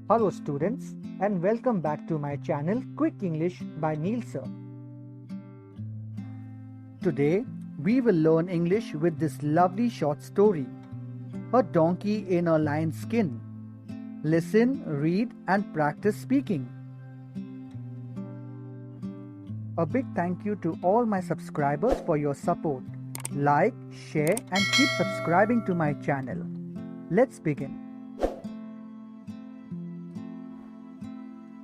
Hello students, and welcome back to my channel Quick English by Neil Sir. Today we will learn English with this lovely short story, A Donkey in a Lion's Skin. Listen, read and practice speaking. A big thank you to all my subscribers for your support. Like, share and keep subscribing to my channel. Let's begin.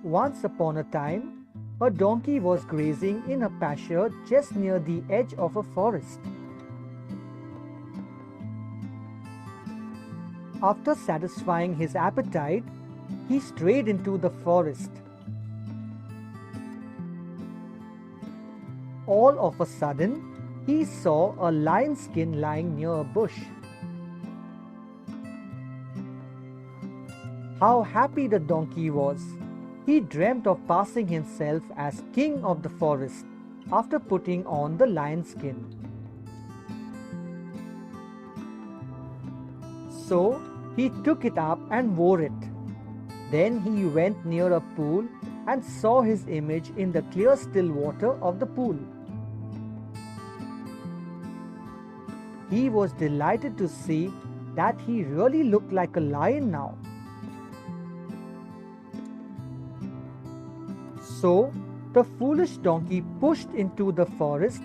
Once upon a time, a donkey was grazing in a pasture just near the edge of a forest. After satisfying his appetite, he strayed into the forest. All of a sudden, he saw a lion's skin lying near a bush. How happy the donkey was! He dreamt of passing himself as king of the forest after putting on the lion's skin. So he took it up and wore it. Then he went near a pool and saw his image in the clear still water of the pool. He was delighted to see that he really looked like a lion now. So the foolish donkey pushed into the forest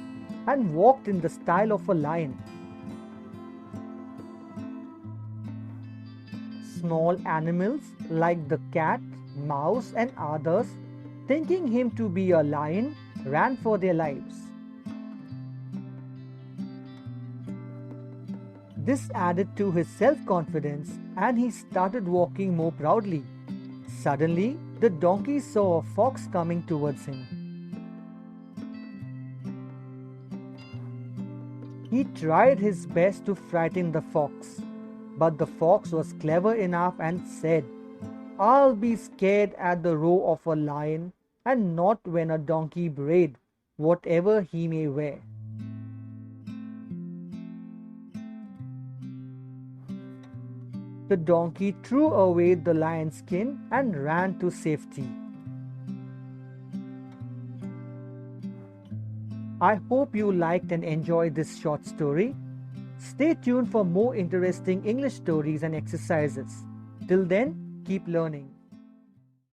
and walked in the style of a lion. Small animals like the cat, mouse and others, thinking him to be a lion, ran for their lives. This added to his self-confidence and he started walking more proudly. Suddenly, the donkey saw a fox coming towards him. He tried his best to frighten the fox, but the fox was clever enough and said, "I'll be scared at the roar of a lion and not when a donkey brayed, whatever he may wear." The donkey threw away the lion's skin and ran to safety. I hope you liked and enjoyed this short story. Stay tuned for more interesting English stories and exercises. Till then, keep learning.